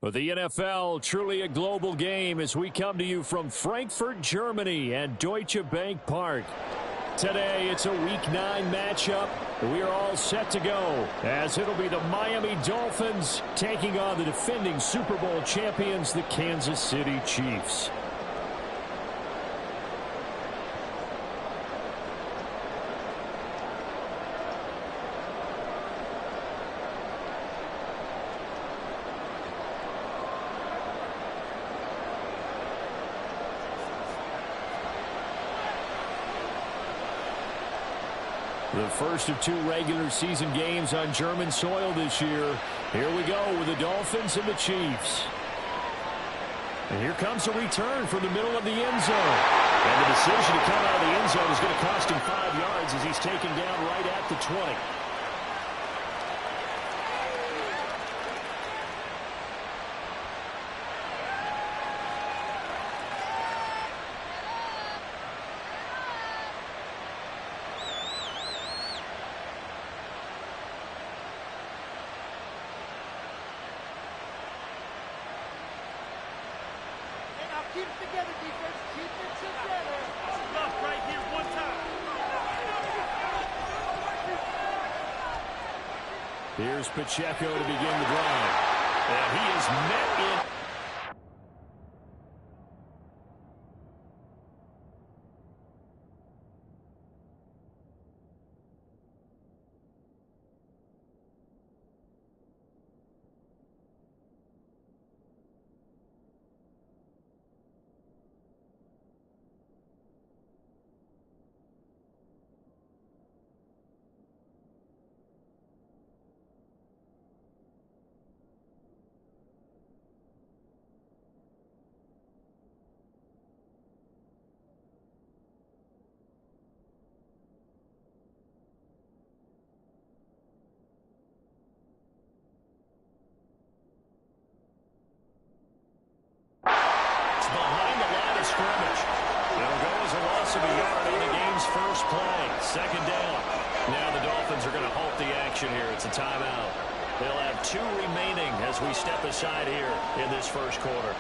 Well, the NFL, truly a global game as we come to you from Frankfurt, Germany and Deutsche Bank Park. Today, it's a Week 9 matchup. We are all set to go as it'll be the Miami Dolphins taking on the defending Super Bowl champions, the Kansas City Chiefs. The first of two regular season games on German soil this year. Here we go with the Dolphins and the Chiefs. And here comes a return from the middle of the end zone. And the decision to come out of the end zone is going to cost him 5 yards as he's taken down right at the 20. Keep it together, defense. Keep it together. Enough right here, one time. Here's Pacheco to begin the drive. And he is met in. First play, second down. Now the Dolphins are going to halt the action here. It's a timeout. They'll have 2 remaining as we step aside here in this first quarter.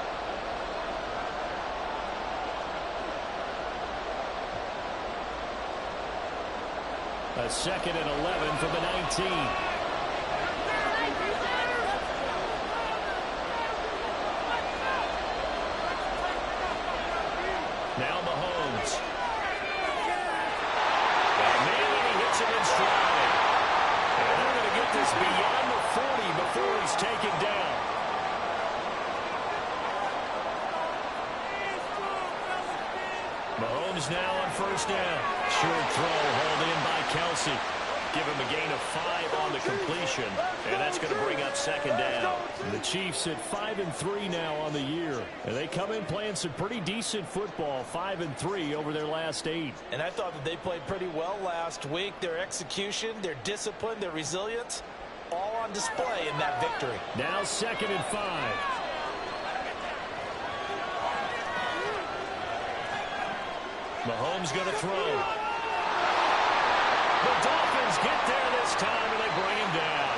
A 2nd and 11 from the 19. Now Mahomes. And they're going to get this beyond the 40 before he's taken down. Mahomes now on first down. Short throw hauled in by Kelsey. Give him a gain of 5 on the completion, and that's going to bring up second down. The Chiefs at 5-3 now on the year, and they come in playing some pretty decent football, 5-3 over their last 8. And I thought that they played pretty well last week. Their execution, their discipline, their resilience, all on display in that victory. Now 2nd and 5. Mahomes going to throw. The Dolphins get there this time, and they bring him down.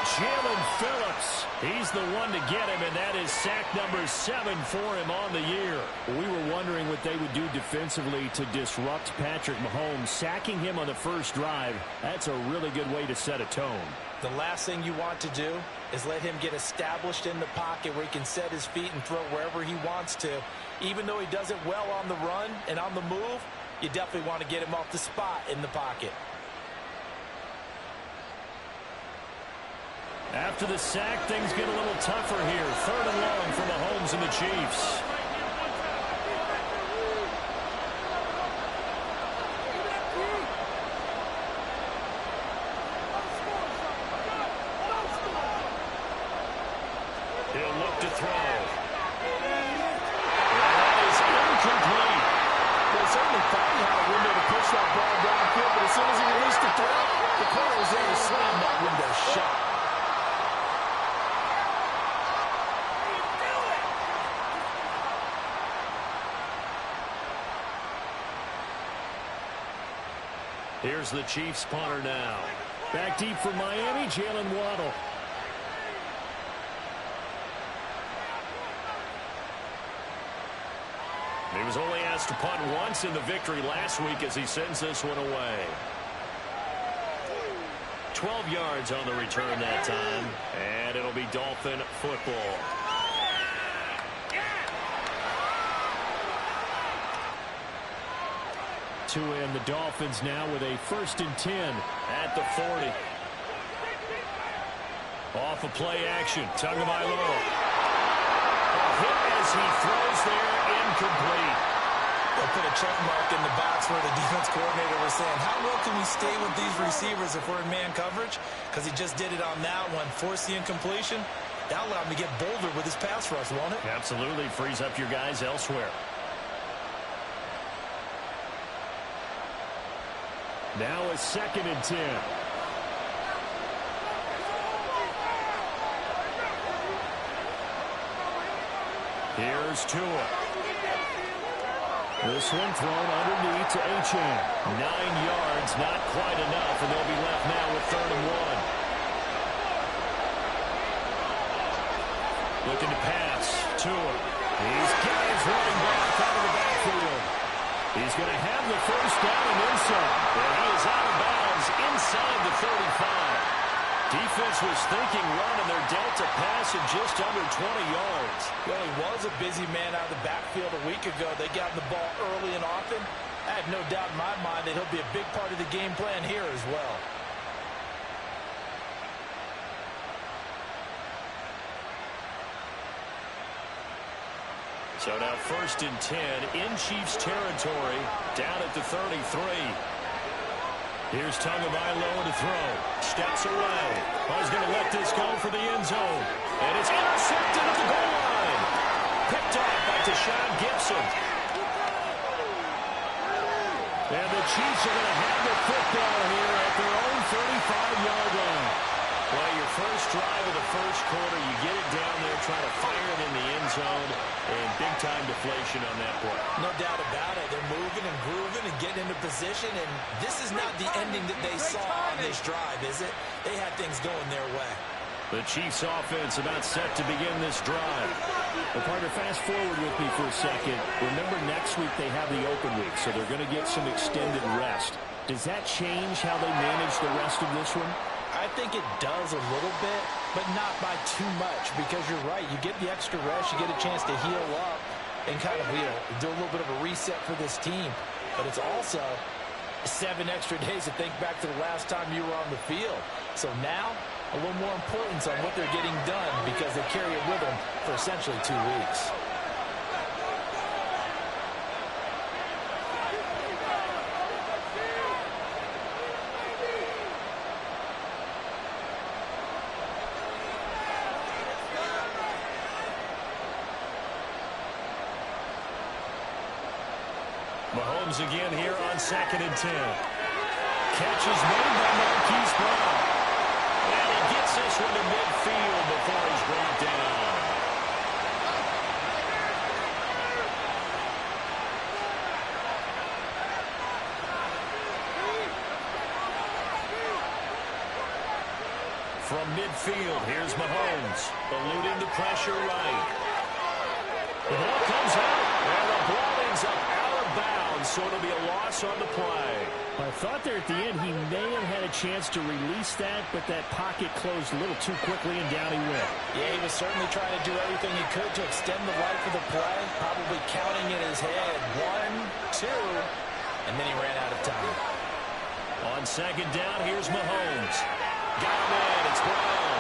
Jalen Phillips, he's the one to get him, and that is sack number 7 for him on the year. We were wondering what they would do defensively to disrupt Patrick Mahomes. Sacking him on the first drive, that's a really good way to set a tone. The last thing you want to do is let him get established in the pocket where he can set his feet and throw wherever he wants to. Even though he does it well on the run and on the move, you definitely want to get him off the spot in the pocket. After the sack, things get a little tougher here. 3rd and long for Mahomes and the Chiefs. He'll look to throw. That is incomplete. Well, certainly thought he had a window to push that ball downfield, but as soon as he released the throw, the corner was there to slam that window shut. Here's the Chiefs punter now. Back deep for Miami, Jalen Waddle. He was only asked to punt once in the victory last week as he sends this one away. 12 yards on the return that time, and it'll be Dolphin football. To end the Dolphins now with a 1st and 10 at the 40. Off of play action, Tagovailoa. A hit as he throws there, incomplete. They'll put a check mark in the box where the defense coordinator was saying, how well can we stay with these receivers if we're in man coverage? Because he just did it on that one, forced the incompletion. That'll allow him to get bolder with his pass rush, won't it? Absolutely, frees up your guys elsewhere. Now a 2nd and 10. Here's Tua. This one thrown underneath to Achane. 9 yards, not quite enough, and they'll be left now with 3rd and 1. Looking to pass. Tua. He's got his running back out of the backfield. He's going to have the 1st down and then some. And he is out of bounds inside the 35. Defense was thinking run, and they're dealt a pass of just under 20 yards. Well, he was a busy man out of the backfield a week ago. They got the ball early and often. I have no doubt in my mind that he'll be a big part of the game plan here as well. So now 1st and 10 in Chiefs territory, down at the 33. Here's Tagovailoa to throw. Steps away. He's going to let this go for the end zone. And it's intercepted at the goal line. Picked off by Deshaun Gibson. And the Chiefs are going to have the football here at their own 35-yard line. Well, your first drive of the first quarter, you get it down there, try to fire it in the end zone, and big-time deflation on that play. No doubt about it. They're moving and grooving and getting into position, and this is not the ending that they saw on this drive, is it? They had things going their way. The Chiefs offense about set to begin this drive. Well, partner, fast forward with me for a second. Remember, next week they have the open week, so they're going to get some extended rest. Does that change how they manage the rest of this one? I think it does a little bit, but not by too much, because you're right. You get the extra rest, you get a chance to heal up and kind of, do a little bit of a reset for this team. But it's also 7 extra days to think back to the last time you were on the field. So now, a little more importance on what they're getting done because they carry it with them for essentially 2 weeks. Mahomes again here on 2nd and 10. Catch is made by Marquise Brown. And he gets this one to midfield before he's brought down. From midfield, here's Mahomes. Eluding the pressure right. The ball comes out, and the ball ends up out of bounds, so it'll be a loss on the play. I thought there at the end he may have had a chance to release that, but that pocket closed a little too quickly, and down he went. Yeah, he was certainly trying to do everything he could to extend the life of the play, probably counting in his head 1, 2, and then he ran out of time. On 2nd down, here's Mahomes. Got him in, it's Brown.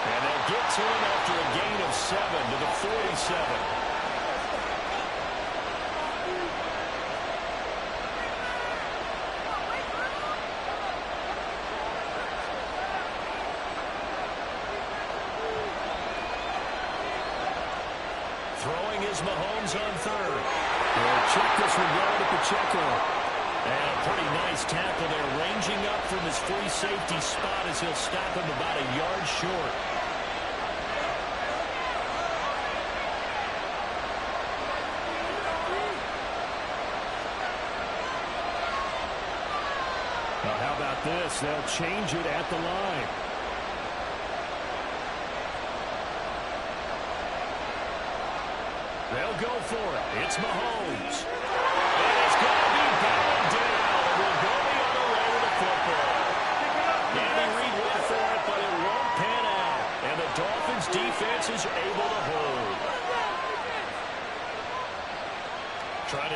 And they'll get to him after a gain of 7 to the 47. Throwing is Mahomes on 3rd. They'll check this one down at the checker. And a pretty nice tackle there, ranging up from his free safety spot as he'll stop him about a yard short. Now, how about this? They'll change it at the line. They'll go for it. It's Mahomes.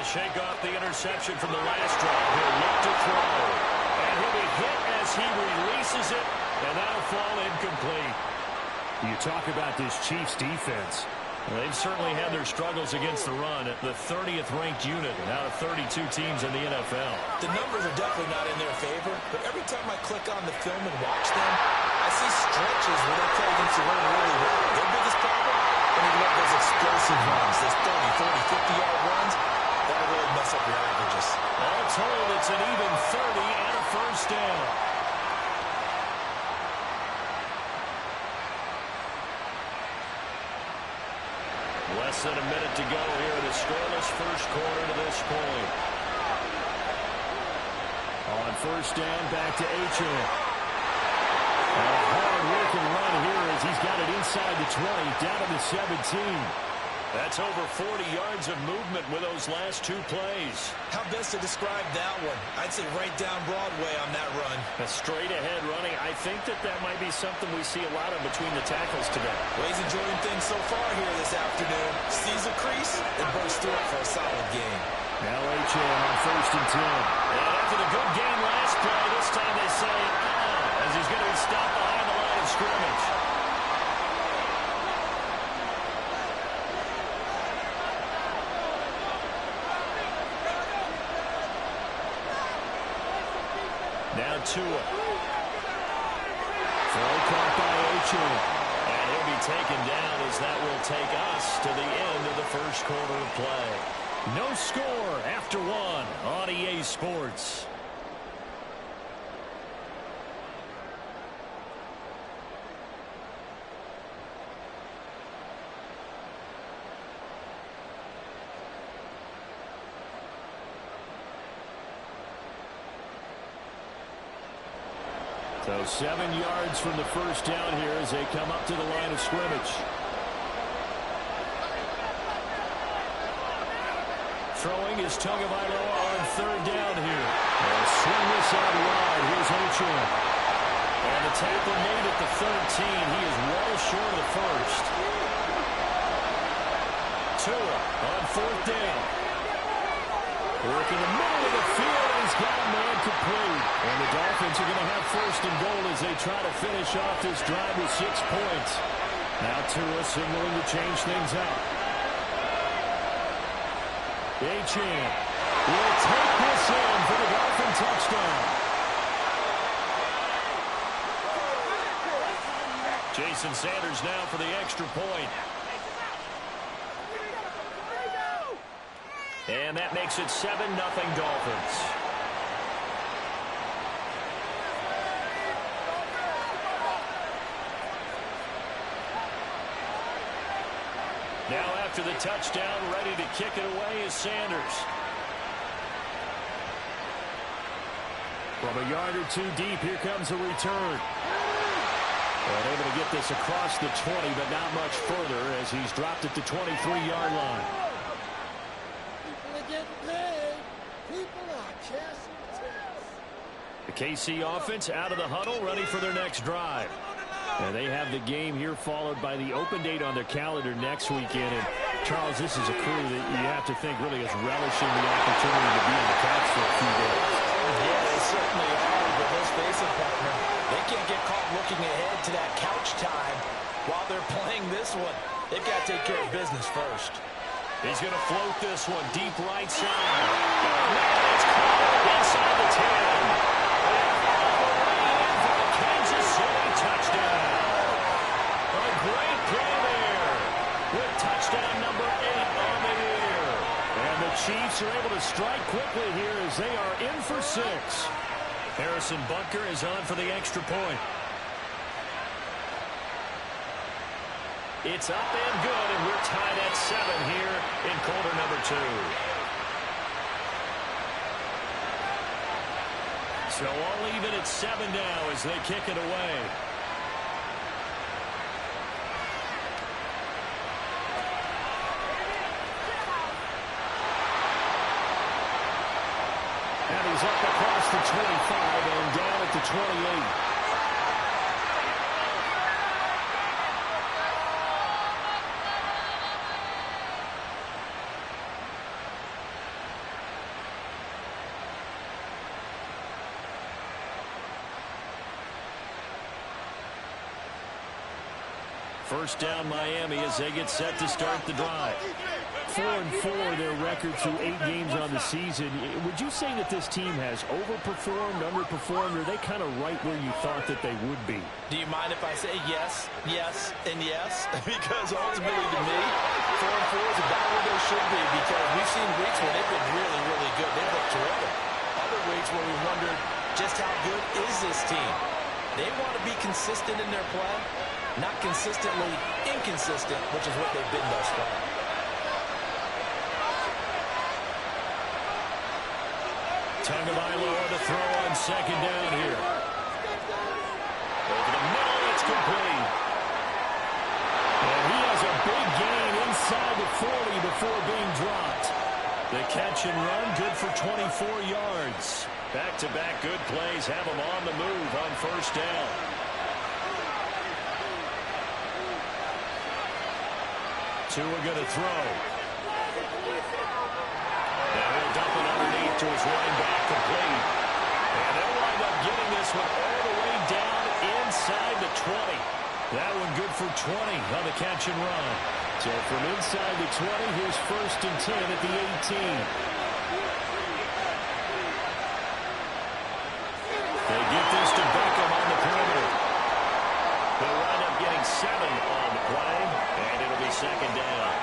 shake off the interception from the last drive. He'll look to throw. And he'll be hit as he releases it, and that'll fall incomplete. You talk about this Chiefs defense. Well, they've certainly had their struggles against the run. The 30th ranked unit out of 32 teams in the NFL. The numbers are definitely not in their favor, but every time I click on the film and watch them, I see stretches where they play against the run really well. Their biggest problem, when you get those explosive runs, those 30, 40, 50-yard runs, that'll really mess up your averages. All told, it's an even 30 and a first down. Less than a minute to go here in the scoreless first quarter to this point. On first down, back to Achane. And a hard-working run here as he's got it inside the 20, down to the 17. That's over 40 yards of movement with those last two plays. How best to describe that one? I'd say right down Broadway on that run. A straight-ahead running. I think that might be something we see a lot of between the tackles today. Well, he's enjoying things so far here this afternoon. Sees a crease and bursts through it for a solid game. Now Achane on first and 10. And after the good game last play, this time they say, as he's going to be stopped behind the line of scrimmage. Now Tua. Throw caught by Achane. And he'll be taken down as that will take us to the end of the first quarter of play. No score after one on EA Sports. So 7 yards from the first down here as they come up to the line of scrimmage. Throwing is Tagovailoa on third down here. And swing this out wide. Here's Achane. And the tackle made at the 13. He is well short of the first. Tua on fourth down. Working the middle of the field, and he's got a man complete. And the Dolphins are going to have first and goal as they try to finish off this drive with 6 points. Now Tua signaling to change things up. Achane will take this in for the Dolphin touchdown. Jason Sanders now for the extra point. And that makes it 7-0 Dolphins. Now after the touchdown, ready to kick it away is Sanders. From a yard or two deep, here comes a return. And able to get this across the 20, but not much further as he's dropped at the 23-yard line. The KC offense out of the huddle, ready for their next drive. And they have the game here followed by the open date on their calendar next weekend. And, Charles, this is a crew that you have to think really is relishing the opportunity to be on the couch for a few days. Yeah, they certainly are, but let's face it, partner, they can't get caught looking ahead to that couch time while they're playing this one. They've got to take care of business first. He's going to float this one deep right side. Oh, it's caught inside the 10. For the Kansas City touchdown. A great play there with touchdown number 8 on the year. And the Chiefs are able to strike quickly here as they are in for 6. Harrison Butker is on for the extra point. It's up and good, and we're tied at 7 here in quarter number 2. So all even at 7 now as they kick it away. And he's up across the 25 and down at the 28. First down Miami as they get set to start the drive. 4-4 their record through 8 games on the season. Would you say that this team has overperformed, underperformed, or are they kind of right where you thought that they would be? Do you mind if I say yes, yes, and yes? Because ultimately to me, 4-4 is about where they should be, because we've seen weeks where they've been really, really good. They've looked terrific. Other weeks where we wondered just how good is this team. They want to be consistent in their play, not consistently inconsistent, which is what they've been thus far. Tagovailoa to throw on second down here. Over the middle, it's complete. And he has a big gain inside the 40 before being dropped. The catch and run, good for 24 yards. Back-to-back good plays have him on the move on first down. Tua going to throw. And he'll dump it underneath to his running back, complete. And they'll wind up getting this one all the way down inside the 20. That one good for 20 on the catch and run. So from inside the 20, here's first and 10 at the 18. They get this to Beckham on the perimeter. They'll wind up getting 7 on the play, and it'll be second down.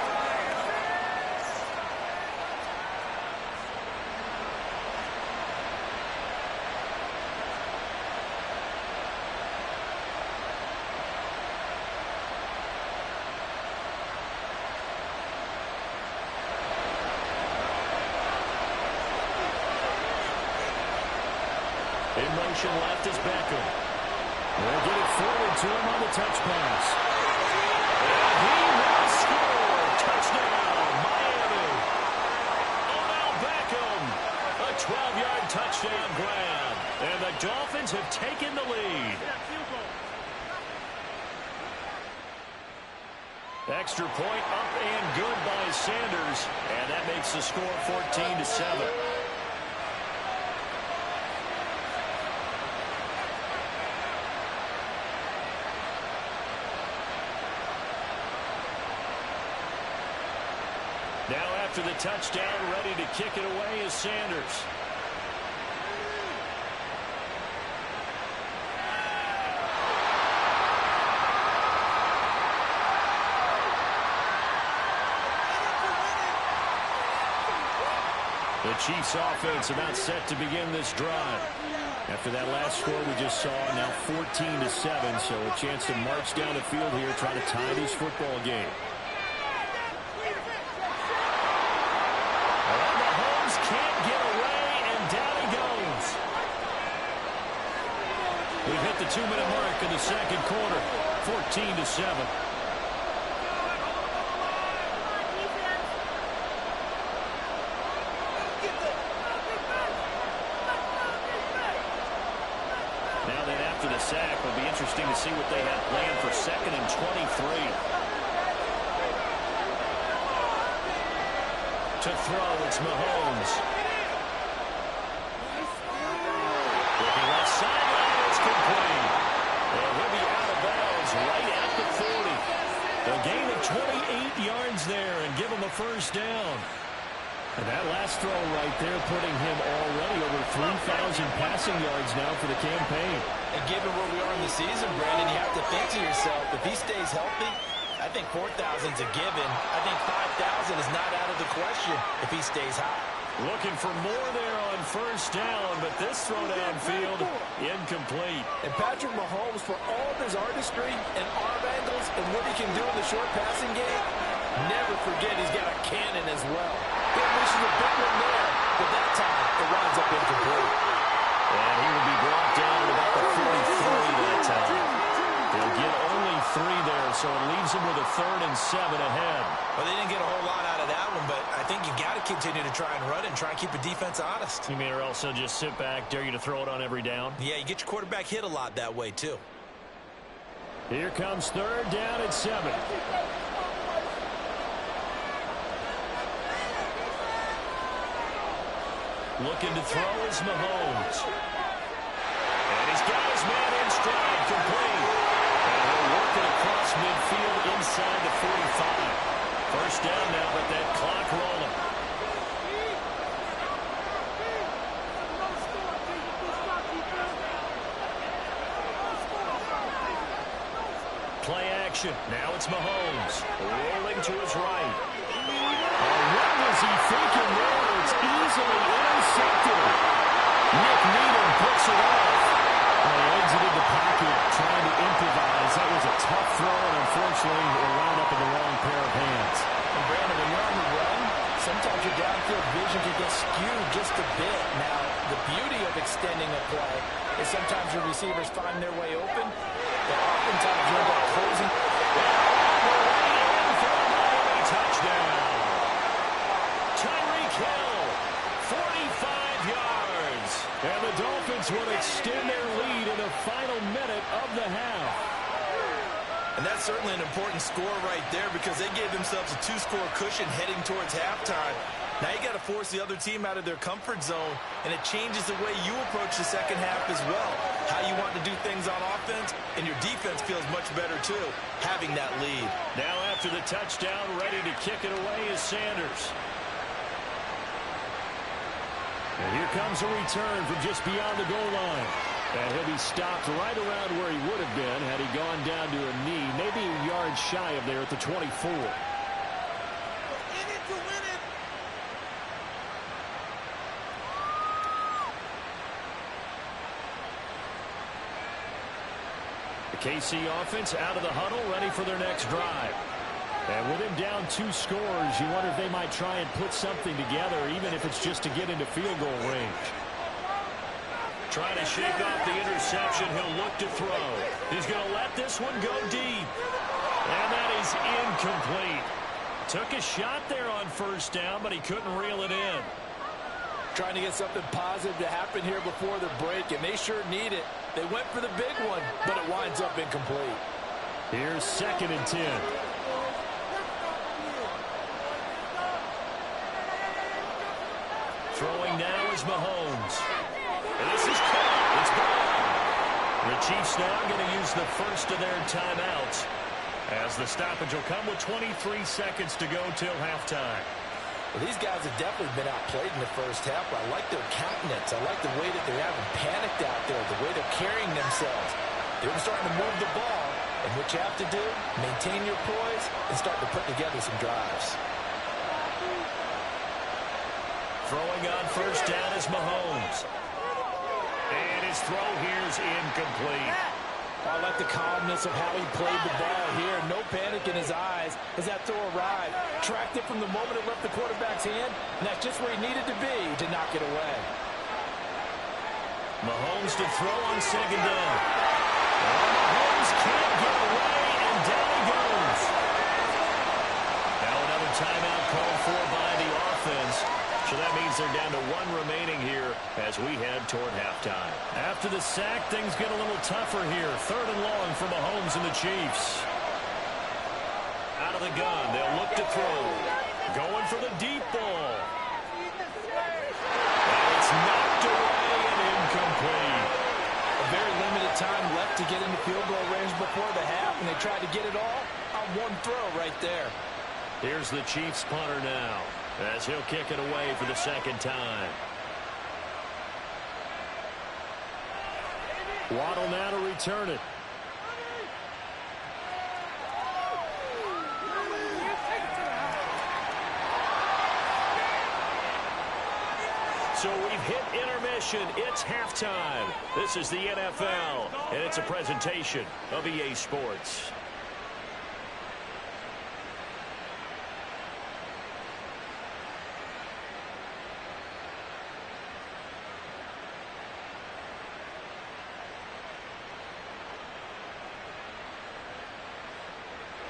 In motion left is Beckham. They'll get it forward to him on the touch pass. And he will score. Touchdown, Miami. Odell Beckham. A 12-yard touchdown grab. And the Dolphins have taken the lead. Extra point up and good by Sanders. And that makes the score 14-7. Now after the touchdown, ready to kick it away is Sanders. The Chiefs offense about set to begin this drive. After that last score we just saw, now 14-7, so a chance to march down the field here, try to tie this football game. Can't get away, and down he goes. We've hit the 2-minute mark in the second quarter, 14-7. Now then, after the sack, it'll be interesting to see what they have planned for 2nd and 23. To throw, it's Mahomes. Looking left sideline, it's complete. And he'll be out of bounds right at the 40. A gain of 28 yards there and give him a first down. And that last throw right there putting him already over 3,000 passing yards now for the campaign. And given where we are in the season, Brandon, you have to think to yourself, if he stays healthy, I think 4,000's a given. I think 5,000 is not out of the question if he stays high. Looking for more there on first down, but this throw downfield, incomplete. And Patrick Mahomes, for all of his artistry and arm angles and what he can do in the short passing game, never forget he's got a cannon as well. He unleashes a big one there, but that time it winds up incomplete. And he will be brought down at about the 43 that time. They'll get only 3 there, so it leaves them with a 3rd and 7 ahead. Well, they didn't get a whole lot out of that one, but I think you got to continue to try and run it and try and keep the defense honest. You may also just sit back, dare you to throw it on every down. Yeah, you get your quarterback hit a lot that way, too. Here comes 3rd down at 7. Looking to throw is Mahomes. And he's got his man in stride, complete. And he'll work it across midfield inside the 45. First down now, but that clock rolling. Play action. Now it's Mahomes. Rolling to his right. Oh, what was he thinking there? It's easily intercepted. Nick Needham puts it off. Well, he exited the pocket trying to improvise. That was a tough throw, and unfortunately, it wound up in the wrong pair of hands. And Brandon, when you're on the run, sometimes your downfield vision can get skewed just a bit. Now, the beauty of extending a play is sometimes your receivers find their way open, but oftentimes you end up closing. Touchdown. Tyreek Hill, 45 yards. And the Dolphins will extend their lead in the final minute of the half. And that's certainly an important score right there because they gave themselves a 2-score cushion heading towards halftime. Now you got to force the other team out of their comfort zone, and it changes the way you approach the second half as well. How you want to do things on offense, and your defense feels much better too, having that lead. Now after the touchdown, ready to kick it away is Sanders. And here comes a return from just beyond the goal line. And he'll be stopped right around where he would have been had he gone down to a knee, maybe a yard shy of there at the 24. The KC offense out of the huddle, ready for their next drive. And with him down 2 scores, you wonder if they might try and put something together, even if it's just to get into field goal range. Trying to shake off the interception. He'll look to throw. He's going to let this one go deep. And that is incomplete. Took a shot there on first down, but he couldn't reel it in. Trying to get something positive to happen here before the break, and they sure need it. They went for the big one, but it winds up incomplete. Here's 2nd and 10. Throwing now is Mahomes. And this is caught. It's gone. The Chiefs now going to use the first of their timeouts, as the stoppage will come with 23 seconds to go till halftime. Well, these guys have definitely been outplayed in the first half. I like their countenance. I like the way that they haven't panicked out there, the way they're carrying themselves. They're starting to move the ball, and what you have to do, maintain your poise and start to put together some drives. Throwing on first down is Mahomes. And his throw here is incomplete. I like the calmness of how he played the ball here. No panic in his eyes as that throw arrived. Tracked it from the moment it left the quarterback's hand, and that's just where he needed to be to knock it away. Mahomes to throw on 2nd down. Mahomes can't get away, and down he goes. Now another timeout called for by the offense. So that means they're down to 1 remaining here as we head toward halftime. After the sack, things get a little tougher here. 3rd and long for Mahomes and the Chiefs. Out of the gun, they'll look to throw. Going for the deep ball. And it's knocked away and incomplete. A very limited time left to get into field goal range before the half, and they tried to get it all on one throw right there. Here's the Chiefs punter now, as he'll kick it away for the 2nd time. Waddle now to return it. So we've hit intermission. It's halftime. This is the NFL, and it's a presentation of EA Sports.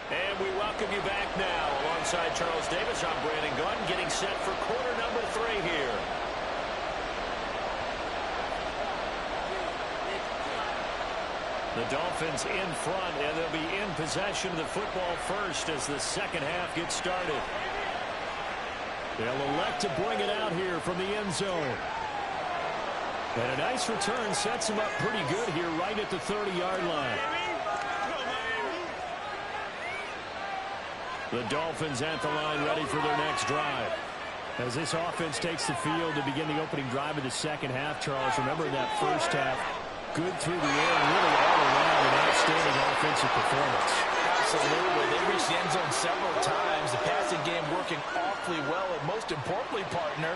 And we welcome you back now. Alongside Charles Davis, I'm Brandon Gunn, getting set for quarter number 3 here. The Dolphins in front, and they'll be in possession of the football first as the second half gets started. They'll elect to bring it out here from the end zone. And a nice return sets them up pretty good here right at the 30-yard line. The Dolphins at the line, ready for their next drive. As this offense takes the field to begin the opening drive of the second half, Charles, remember that first half, good through the air, really all around, an outstanding offensive performance. Absolutely. They reached the end zone several times. The passing game working awfully well, and most importantly, partner,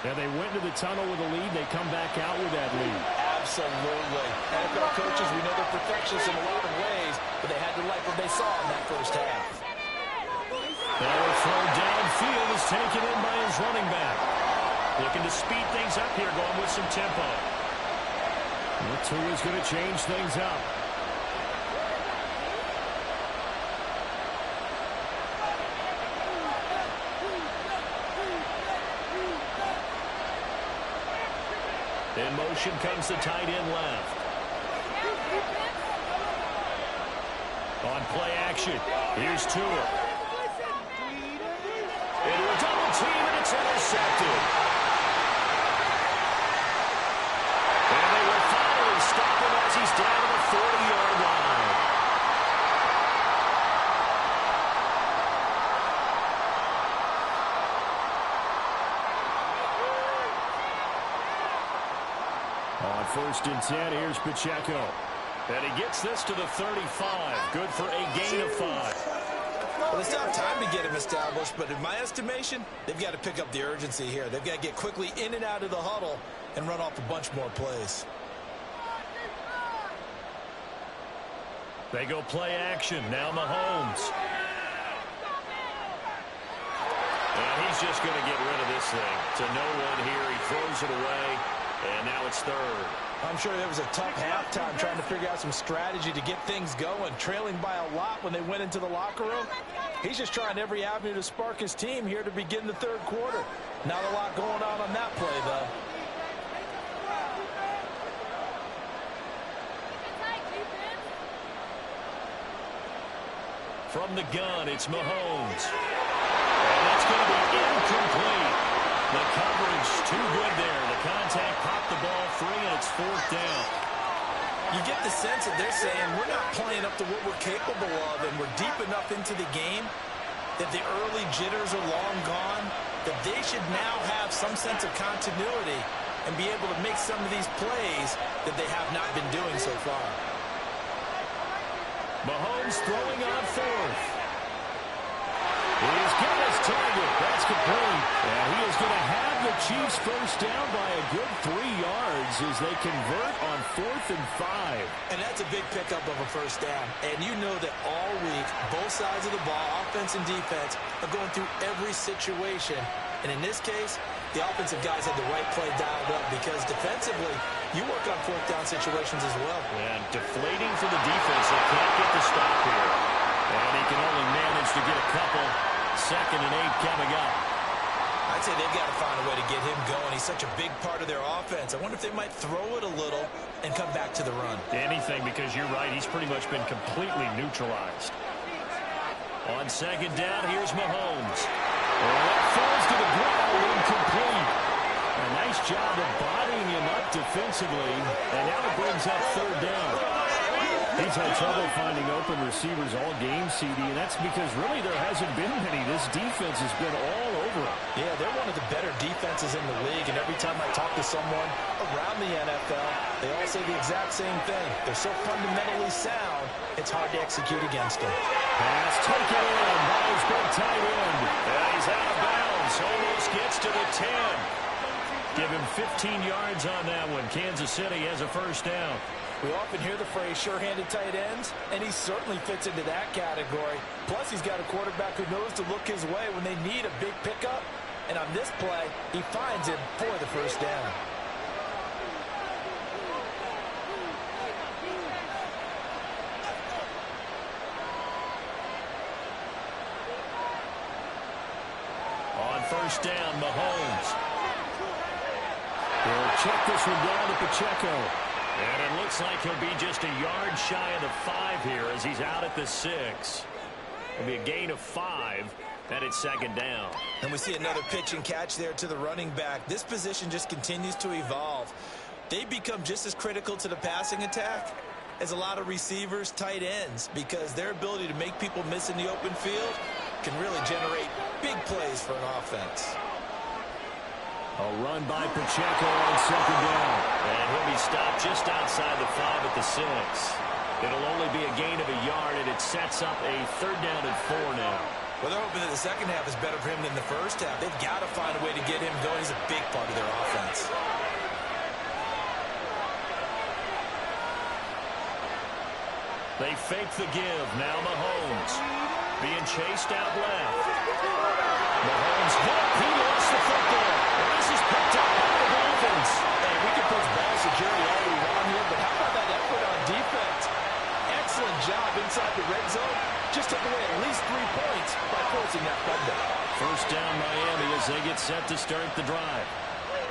yeah, they went to the tunnel with a lead. They come back out with that lead. Absolutely. NFL coaches, we know they're perfectionists in a lot of ways, but they had to like what they saw in that first half. Now a throw downfield is taken in by his running back. Looking to speed things up here, going with some tempo. The two is going to change things up. In motion comes the tight end left. On play action, here's Tua. Into a double team, and it's intercepted. And they will finally stop him as he's down to the 40-yard line. On 1st and 10, here's Pacheco. And he gets this to the 35. Good for a gain of 5. Well, they still have time to get him established, but in my estimation, they've got to pick up the urgency here. They've got to get quickly in and out of the huddle and run off a bunch more plays. They go play action. Now Mahomes. And he's just going to get rid of this thing. To no one here. He throws it away. And now it's 3rd. I'm sure it was a tough halftime trying to figure out some strategy to get things going, trailing by a lot when they went into the locker room. He's just trying every avenue to spark his team here to begin the 3rd quarter. Not a lot going on that play, though. From the gun, it's Mahomes. And that's going to be incomplete. The coverage too good there. The contact popped the ball free, and it's 4th down. You get the sense that they're saying we're not playing up to what we're capable of, and we're deep enough into the game that the early jitters are long gone, that they should now have some sense of continuity and be able to make some of these plays that they have not been doing so far. Mahomes throwing on 4th. He's got his target. That's complete. And he is going to have the Chiefs first down by a good 3 yards as they convert on 4th and 5. And that's a big pickup of a first down. And you know that all week, both sides of the ball, offense and defense, are going through every situation. And in this case, the offensive guys had the right play dialed up because defensively, you work on 4th down situations as well. And deflating for the defense. They can't get the stop here. And he can only manage to get a couple. 2nd and 8 coming up. I'd say they've got to find a way to get him going. He's such a big part of their offense. I wonder if they might throw it a little and come back to the run. Anything, because you're right. He's pretty much been completely neutralized. On 2nd down, here's Mahomes. Well, that falls to the ground, incomplete. A nice job of bodying him up defensively. And now it brings up 3rd down. He's had trouble finding open receivers all game, CD, and that's because really there hasn't been many. This defense has been all over him. Yeah, they're one of the better defenses in the league, and every time I talk to someone around the NFL, they all say the exact same thing. They're so fundamentally sound, it's hard to execute against them. Pass taken in by his big tight end. And he's out of bounds. Almost gets to the 10. Give him 15 yards on that one. Kansas City has a first down. We often hear the phrase sure-handed tight ends, and he certainly fits into that category. Plus, he's got a quarterback who knows to look his way when they need a big pickup. And on this play, he finds him for the first down. On 1st down, Mahomes. He'll check this one down to Pacheco. And it looks like he'll be just a yard shy of the 5 here as he's out at the 6. It'll be a gain of 5, and it's 2nd down. And we see another pitch and catch there to the running back. This position just continues to evolve. They become just as critical to the passing attack as a lot of receivers, tight ends, because their ability to make people miss in the open field can really generate big plays for an offense. A run by Pacheco on second down. And he'll be stopped just outside the 5 at the 6. It'll only be a gain of a yard, and it sets up a 3rd down and 4 now. Well, they're hoping that the second half is better for him than the first half. They've got to find a way to get him going. He's a big part of their offense. They fake the give. Now Mahomes being chased out left. Mahomes hit. He lost the football. And this is picked up by the Dolphins. Hey, we can post ball security all we want here, but how about that effort on defense? Excellent job inside the red zone. Just took away at least 3 points by forcing that fumble. First down Miami as they get set to start the drive.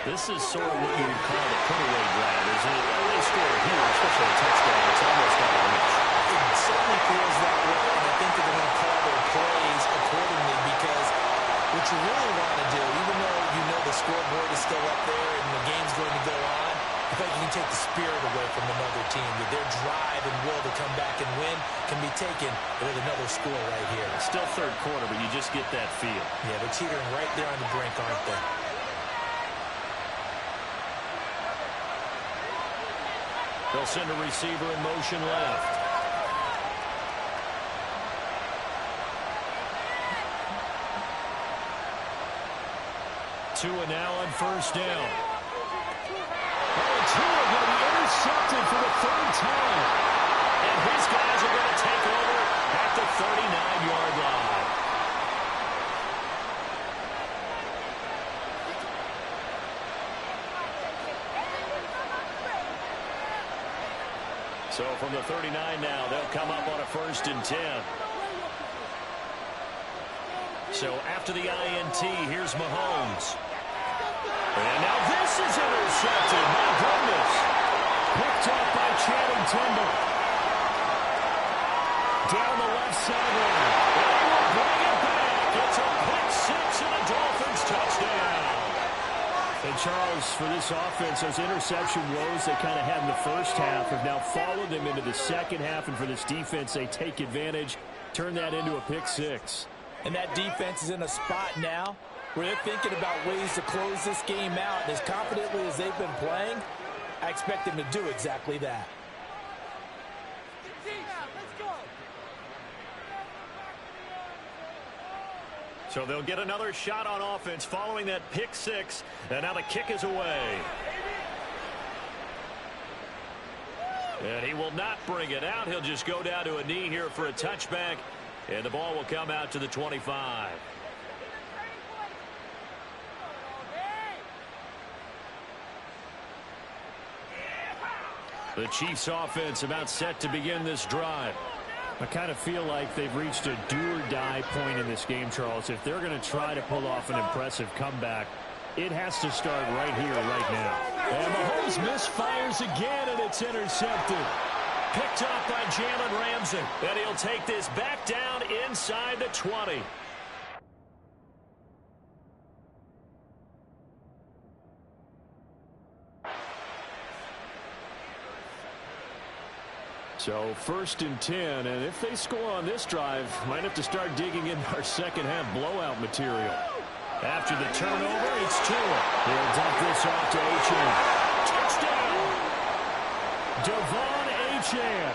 This is sort of what you would call the put-away drive, isn't it? They score here, especially a touchdown. It's almost out of reach. It certainly feels that way, and I think they're going to call their plays accordingly because what you really want to do, even though you know the scoreboard is still up there and the game's going to go on, I think you can take the spirit away from another team. That their drive and will to come back and win can be taken with another score right here. Still third quarter, but you just get that feel. Yeah, they're teetering right there on the brink, aren't they? They'll send a receiver in motion left. Tua now on first down. Oh, Tua going to be intercepted for the 3rd time. And his guys are going to take over at the 39-yard line. So from the 39 now, they'll come up on a 1st and 10. So after the INT, here's Mahomes. And now this is intercepted. My goodness. Picked up by Channing Tindall. Down the left sideline. And they will bring it back. It's a pick 6 and a Dolphins touchdown. And Charles, for this offense, those interception woes they kind of had in the first half have now followed them into the second half. And for this defense, they take advantage, turn that into a pick 6. And that defense is in a spot now where they're thinking about ways to close this game out. And as confidently as they've been playing, I expect them to do exactly that. So they'll get another shot on offense following that pick 6. And now the kick is away. And he will not bring it out. He'll just go down to a knee here for a touchback. And the ball will come out to the 25. The Chiefs offense about set to begin this drive. I kind of feel like they've reached a do-or-die point in this game, Charles. If they're going to try to pull off an impressive comeback, it has to start right here, right now. And Mahomes misfires again, and it's intercepted. Picked up by Jalen Ramsey. And he'll take this back down inside the 20. So 1st and 10, and if they score on this drive, might have to start digging in our second half blowout material. After the turnover, it's Tua. He'll dump this off to Achane. Touchdown! Devon Achane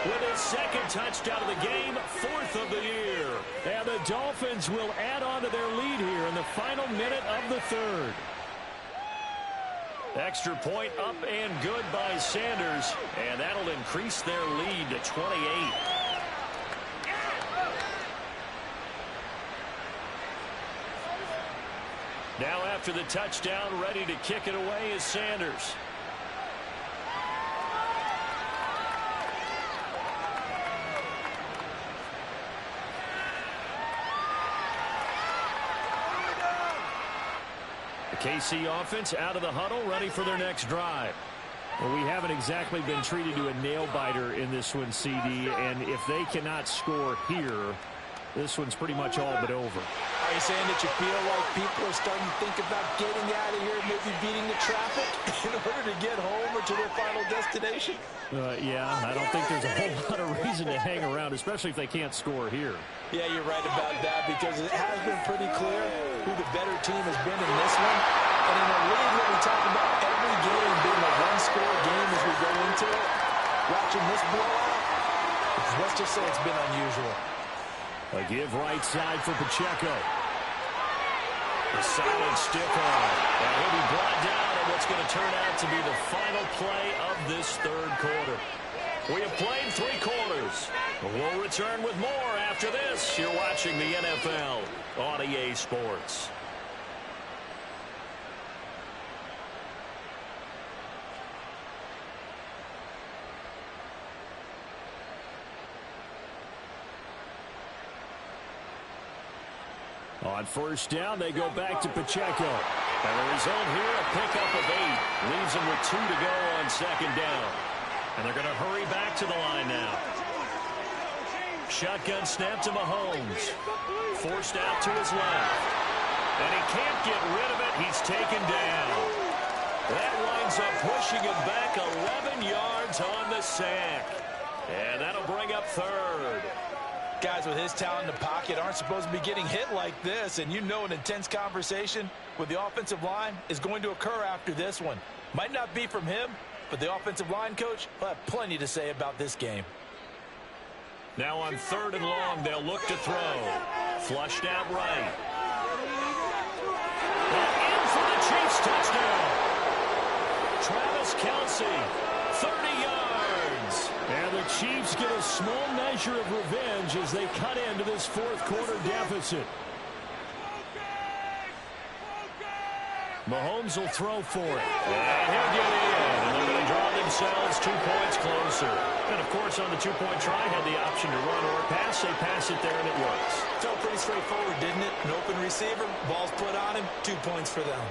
with his 2nd touchdown of the game, 4th of the year. And the Dolphins will add on to their lead here in the final minute of the 3rd. Extra point up and good by Sanders, and that'll increase their lead to 28. Now after the touchdown, ready to kick it away is Sanders. KC offense out of the huddle, ready for their next drive. Well, we haven't exactly been treated to a nail-biter in this one, CD, and if they cannot score here, this one's pretty much all but over. Are you saying that you feel like people are starting to think about getting out of here, maybe beating the traffic in order to get home or to their final destination? Yeah, I don't think there's a whole lot of reason to hang around, especially if they can't score here. Yeah, you're right about that, because it has been pretty clear who the better team has been in this one. And in a league where we talk about every game being a one-score game as we go into it, watching this blowout, let's just say it's been unusual. A give right side for Pacheco. A solid stiff arm. And he'll be brought down in what's going to turn out to be the final play of this third quarter. We have played 3 quarters. We'll return with more after this. You're watching the NFL on EA Sports. On first down, they go back to Pacheco. And the result here, a pickup of 8. Leaves them with 2 to go on second down. And they're going to hurry back to the line now. Shotgun snap to Mahomes. Forced out to his left. And he can't get rid of it. He's taken down. That winds up pushing him back 11 yards on the sack. And that'll bring up third. Guys with his talent in the pocket aren't supposed to be getting hit like this, and you know an intense conversation with the offensive line is going to occur after this one. Might not be from him, but the offensive line coach will have plenty to say about this game. Now on 3rd and long, they'll look to throw. Flushed out right. And in for the Chiefs touchdown. Travis Kelce, 30 yards. And the Chiefs get a small measure of revenge as they cut into this fourth quarter deficit. Mahomes will throw for it. And he'll get in. And they're going to draw themselves 2 points closer. And, of course, on the 2-point try, had the option to run or pass. They pass it there, and it works. Felt pretty straightforward, didn't it? An open receiver, ball's put on him, 2 points for them.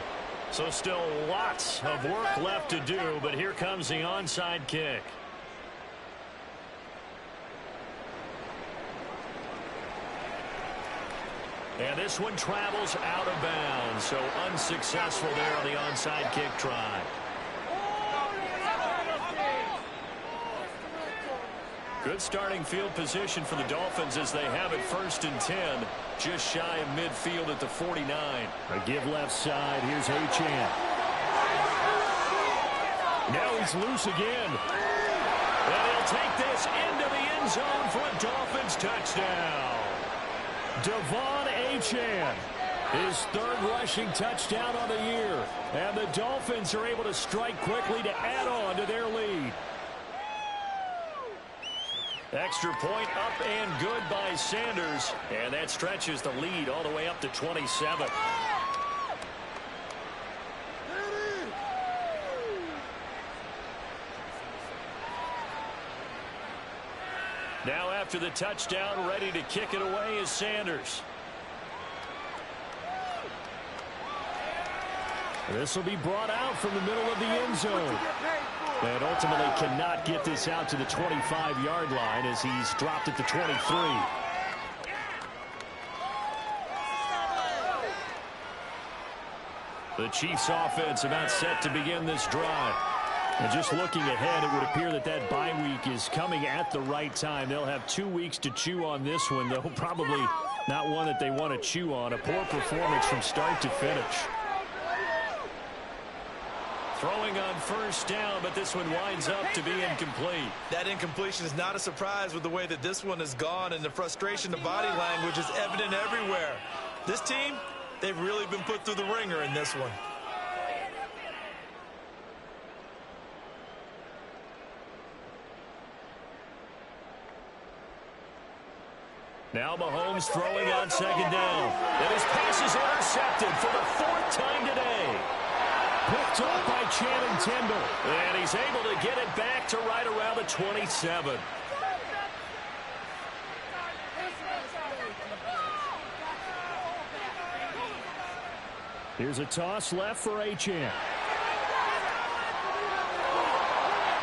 So still lots of work left to do, but here comes the onside kick. And this one travels out of bounds, so unsuccessful there on the onside kick try. Good starting field position for the Dolphins as they have it 1st and 10, just shy of midfield at the 49. A give left side. Here's Achane. Now he's loose again. And he'll take this into the end zone for a Dolphins touchdown. Devon Achane, his 3rd rushing touchdown on the year. And the Dolphins are able to strike quickly to add on to their lead. Extra point up and good by Sanders. And that stretches the lead all the way up to 27. Now after the touchdown, ready to kick it away is Sanders. This will be brought out from the middle of the end zone. And ultimately cannot get this out to the 25-yard line as he's dropped at the 23. The Chiefs offense about set to begin this drive. And just looking ahead, it would appear that that bye week is coming at the right time. They'll have 2 weeks to chew on this one, though probably not one that they want to chew on. A poor performance from start to finish. Throwing on first down, but this one winds up to be incomplete. That incompletion is not a surprise with the way that this one has gone, and the frustration, the body language is evident everywhere. This team, they've really been put through the ringer in this one. Now Mahomes throwing on second down. And his pass is intercepted for the 4th time today. Picked up by Channing Tindall. And he's able to get it back to right around the 27. Here's a toss left for Achane.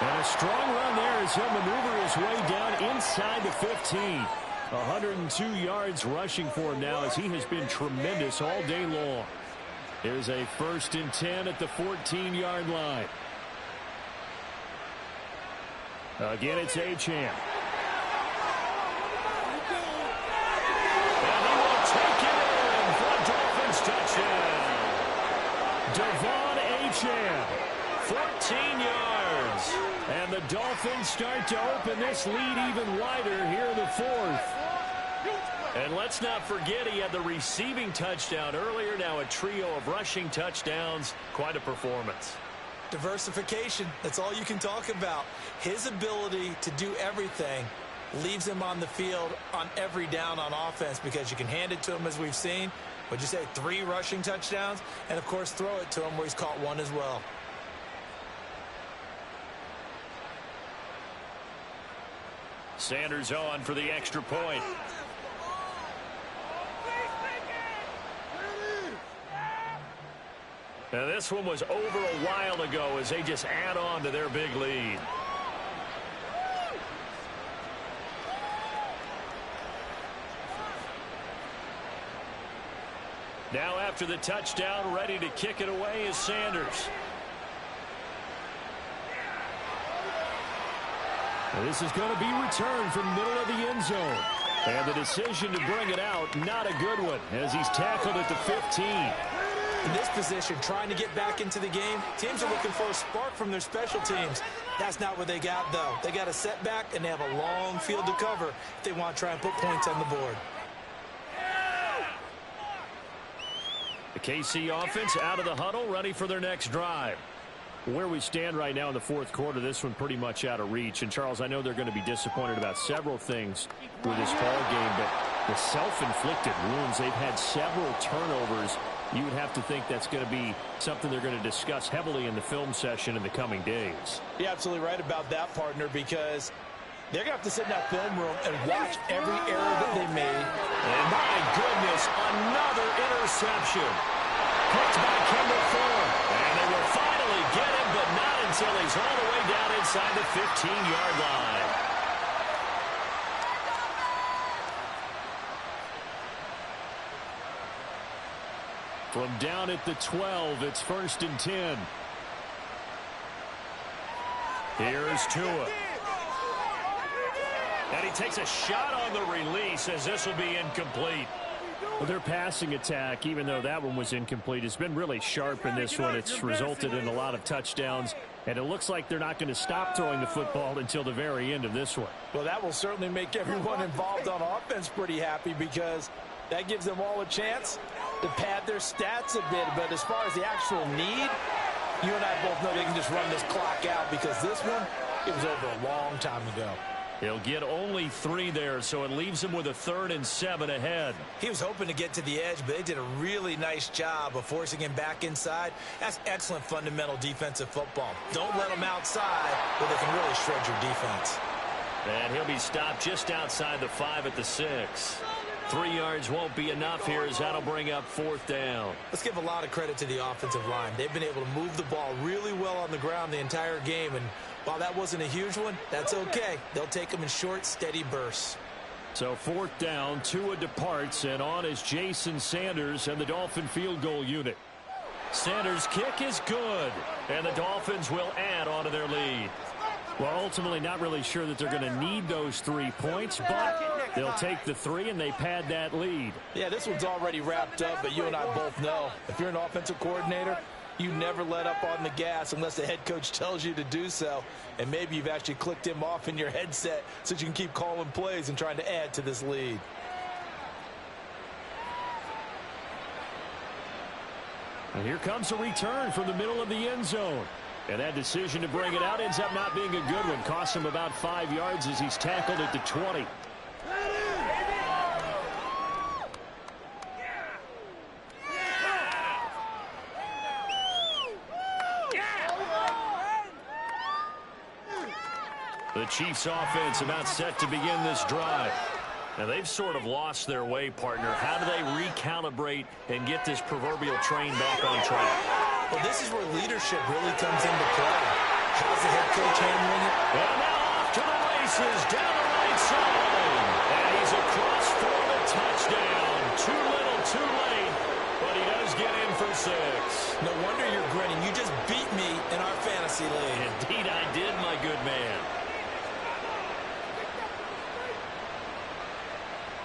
And a strong run there as he'll maneuver his way down inside the 15. 102 yards rushing for him now as he has been tremendous all day long. Here's a 1st and 10 at the 14-yard line. Again, it's Achane. And he will take it in for a Dolphins touchdown. Devon Achane, 14 yards. And the Dolphins start to open this lead even wider here in the fourth. And let's not forget he had the receiving touchdown earlier. Now a trio of rushing touchdowns. Quite a performance. Diversification, that's all you can talk about. His ability to do everything leaves him on the field on every down on offense because you can hand it to him as we've seen. Would you say 3 rushing touchdowns? And, of course, throw it to him where he's caught 1 as well. Sanders on for the extra point. Now this one was over a while ago as they just add on to their big lead. Now after the touchdown, ready to kick it away is Sanders. And this is going to be returned from middle of the end zone. And the decision to bring it out, not a good one, as he's tackled at the 15. In this position, trying to get back into the game, teams are looking for a spark from their special teams. That's not what they got, though. They got a setback, and they have a long field to cover if they want to try and put points on the board. The KC offense out of the huddle, ready for their next drive. Where we stand right now in the fourth quarter, this one pretty much out of reach. And, Charles, I know they're going to be disappointed about several things with this ball game, but the self-inflicted wounds, they've had several turnovers. You would have to think that's going to be something they're going to discuss heavily in the film session in the coming days. You're absolutely right about that, partner, because they're going to have to sit in that film room and watch every error that they made. And my goodness, another interception. Picked by Kendall Fuller. And they will finally get him, but not until he's all the way down inside the 15-yard line. From down at the 12, it's 1st and 10. Here's Tua. And he takes a shot on the release as this will be incomplete. Well, their passing attack, even though that one was incomplete, has been really sharp in this one. It's resulted in a lot of touchdowns, and it looks like they're not going to stop throwing the football until the very end of this one. Well, that will certainly make everyone involved on offense pretty happy because that gives them all a chance to pad their stats a bit. But as far as the actual need, you and I both know they can just run this clock out because this one, it was over a long time ago. He'll get only 3 there, so it leaves him with a 3rd and 7 ahead. He was hoping to get to the edge, but they did a really nice job of forcing him back inside. That's excellent fundamental defensive football. Don't let him outside where they can really shred your defense. And he'll be stopped just outside the 5 at the 6. 3 yards won't be enough here as that'll bring up 4th down. Let's give a lot of credit to the offensive line. They've been able to move the ball really well on the ground the entire game, and while that wasn't a huge one, that's okay. They'll take them in short, steady bursts. So 4th down, Tua departs, and on is Jason Sanders and the Dolphin field goal unit. Sanders' kick is good, and the Dolphins will add on to their lead. Well, ultimately not really sure that they're going to need those 3 points, but they'll take the 3 and they pad that lead. Yeah, this one's already wrapped up, but you and I both know if you're an offensive coordinator, you never let up on the gas unless the head coach tells you to do so. And maybe you've actually clicked him off in your headset so you can keep calling plays and trying to add to this lead. And here comes a return from the middle of the end zone. And that decision to bring it out ends up not being a good one. Costs him about 5 yards as he's tackled at the 20. The Chiefs offense about set to begin this drive. Now they've sort of lost their way, partner. How do they recalibrate and get this proverbial train back on track? Well, this is where leadership really comes into play. How's the head coach handling it? And now off to the races, down the right side. And he's across for the touchdown. Too little, too late, but he does get in for 6. No wonder you're grinning. You just beat me in our fantasy league. Indeed I did, my good man.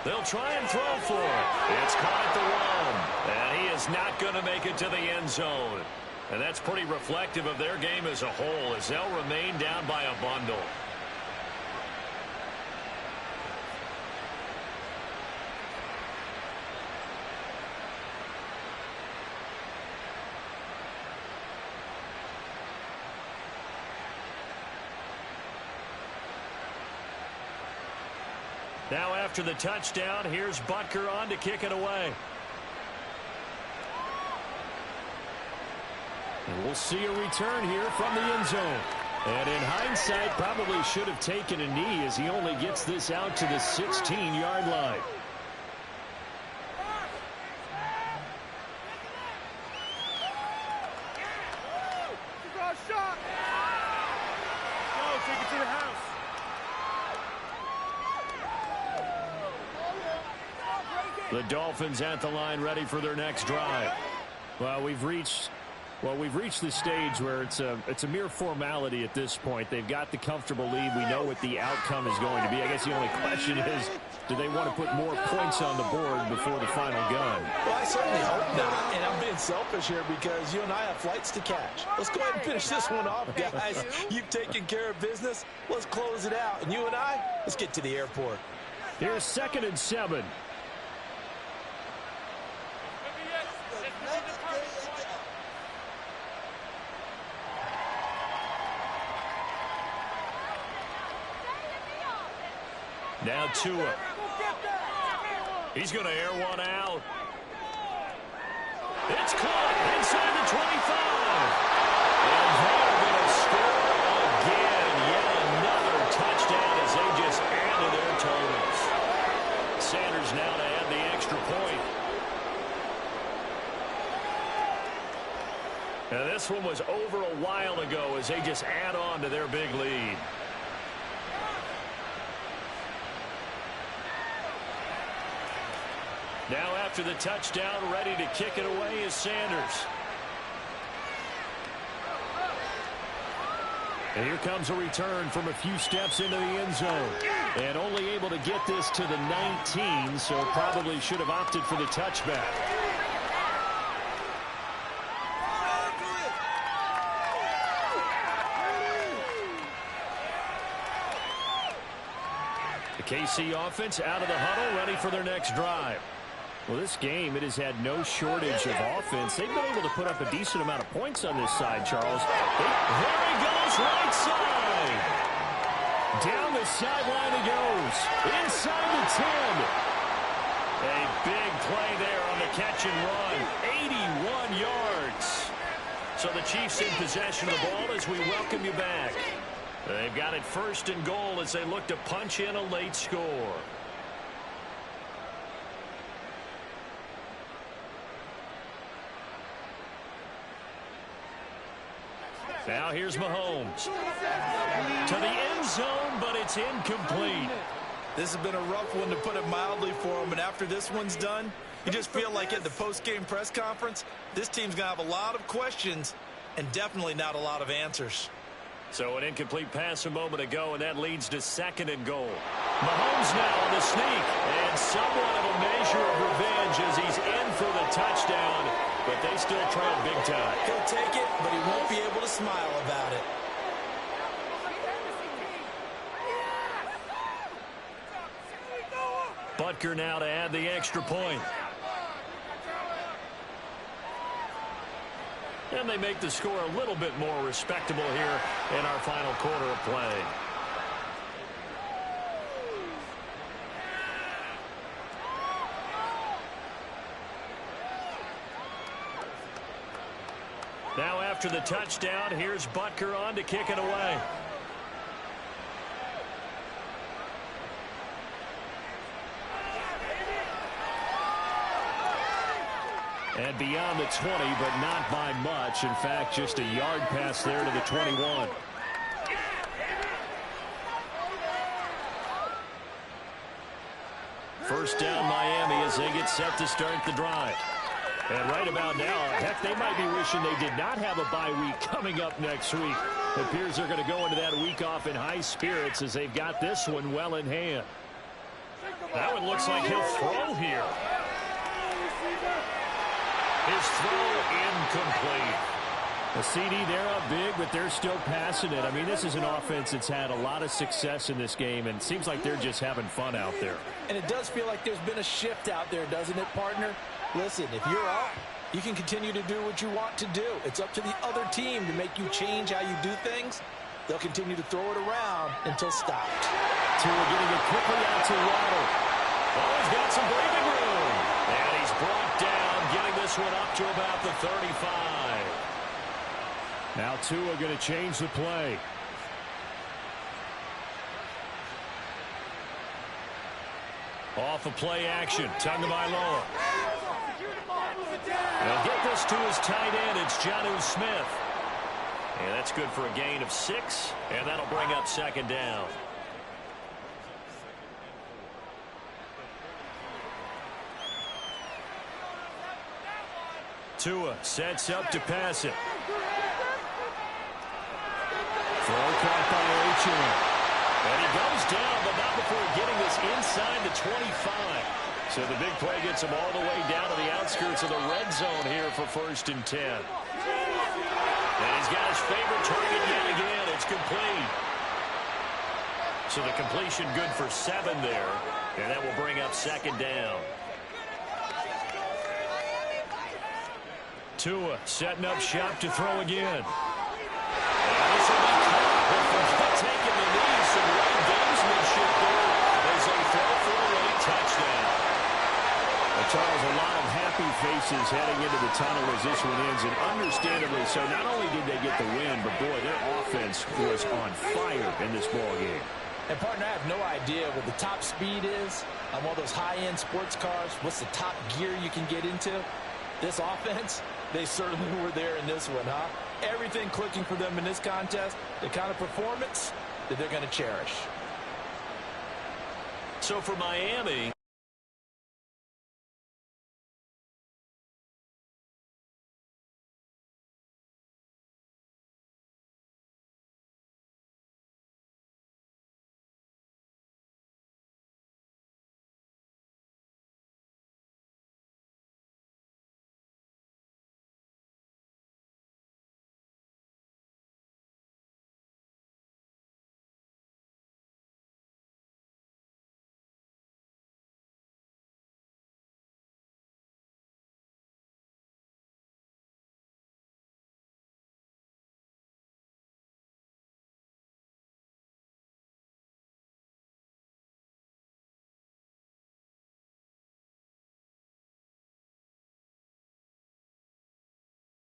They'll try and throw for it. It's caught at the 1, and he is not going to make it to the end zone. And that's pretty reflective of their game as a whole, as they'll remain down by a bundle. Now after the touchdown, here's Butker on to kick it away. And we'll see a return here from the end zone. And in hindsight, probably should have taken a knee as he only gets this out to the 16-yard line. Shot. Go, take it to the house. The Dolphins at the line ready for their next drive. Well, we've reached the stage where it's a mere formality at this point. They've got the comfortable lead. We know what the outcome is going to be. I guess the only question is, do they want to put more points on the board before the final gun? Well, I certainly hope not. And I'm being selfish here because you and I have flights to catch. Let's go ahead and finish this one off, guys. You've taken care of business. Let's close it out. And you and I, let's get to the airport. Here's 2nd and 7. Now Tua. He's going to air one out. It's caught inside the 25. And they're going to score again. Yet another touchdown as they just added their totals. Sanders now to add the extra point. Now this one was over a while ago as they just add on to their big lead. Now after the touchdown, ready to kick it away is Sanders. And here comes a return from a few steps into the end zone. And only able to get this to the 19, so probably should have opted for the touchback. The KC offense out of the huddle, ready for their next drive. Well, this game, it has had no shortage of offense. They've been able to put up a decent amount of points on this side, Charles. There he goes, right side. Down the sideline he goes. Inside the 10. A big play there on the catch and run. 81 yards. So the Chiefs in possession of the ball as we welcome you back. They've got it 1st and goal as they look to punch in a late score. Now here's Mahomes. To the end zone, but it's incomplete. This has been a rough one, to put it mildly, for him. And after this one's done, you just feel like at the post-game press conference, this team's going to have a lot of questions and definitely not a lot of answers. So an incomplete pass a moment ago, and that leads to 2nd and goal. Mahomes now on the sneak, and somewhat of a measure of revenge as he's in for the touchdown, but they still trail big time. He'll take it, but he won't be able to smile about it. Butker now to add the extra point. And they make the score a little bit more respectable here in our final quarter of play. Now after the touchdown, here's Butker on to kick it away. And beyond the 20, but not by much. In fact, just a yard pass there to the 21. First down Miami as they get set to start the drive. And right about now, heck, they might be wishing they did not have a bye week coming up next week. It appears they're going to go into that week off in high spirits as they've got this one well in hand. That one looks like he'll throw here. His throw incomplete. The CD, they're up big, but they're still passing it. I mean, this is an offense that's had a lot of success in this game, and it seems like they're just having fun out there. And it does feel like there's been a shift out there, doesn't it, partner? Listen, if you're up, you can continue to do what you want to do. It's up to the other team to make you change how you do things. They'll continue to throw it around until stopped. Tua getting it quickly out to Waddle. Oh, he's got some breathing room. And he's brought down, getting this one up to about the 35. Now Tua going to change the play. Off of play action, Tagovailoa. They'll get this to his tight end. It's Jonnu Smith. And that's good for a gain of 6, and that'll bring up second down. Tua sets up to pass it. Throw caught by Achane. And he goes down, but not before getting this inside the 25. So the big play gets him all the way down to the outskirts of the red zone here for 1st and 10. And he's got his favorite target yet again. It's complete. So the completion good for 7 there. And that will bring up second down. Tua setting up shop to throw again. And this will be caught. Taking the lead. Some late gamesmanship there as they throw for a late touchdown. Charles, a lot of happy faces heading into the tunnel as this one ends, and understandably so. Not only did they get the win, but boy, their offense was on fire in this ball game. And partner, I have no idea what the top speed is on one of those high-end sports cars. What's the top gear you can get into? This offense, they certainly were there in this one, huh? Everything clicking for them in this contest, the kind of performance that they're going to cherish. So for Miami,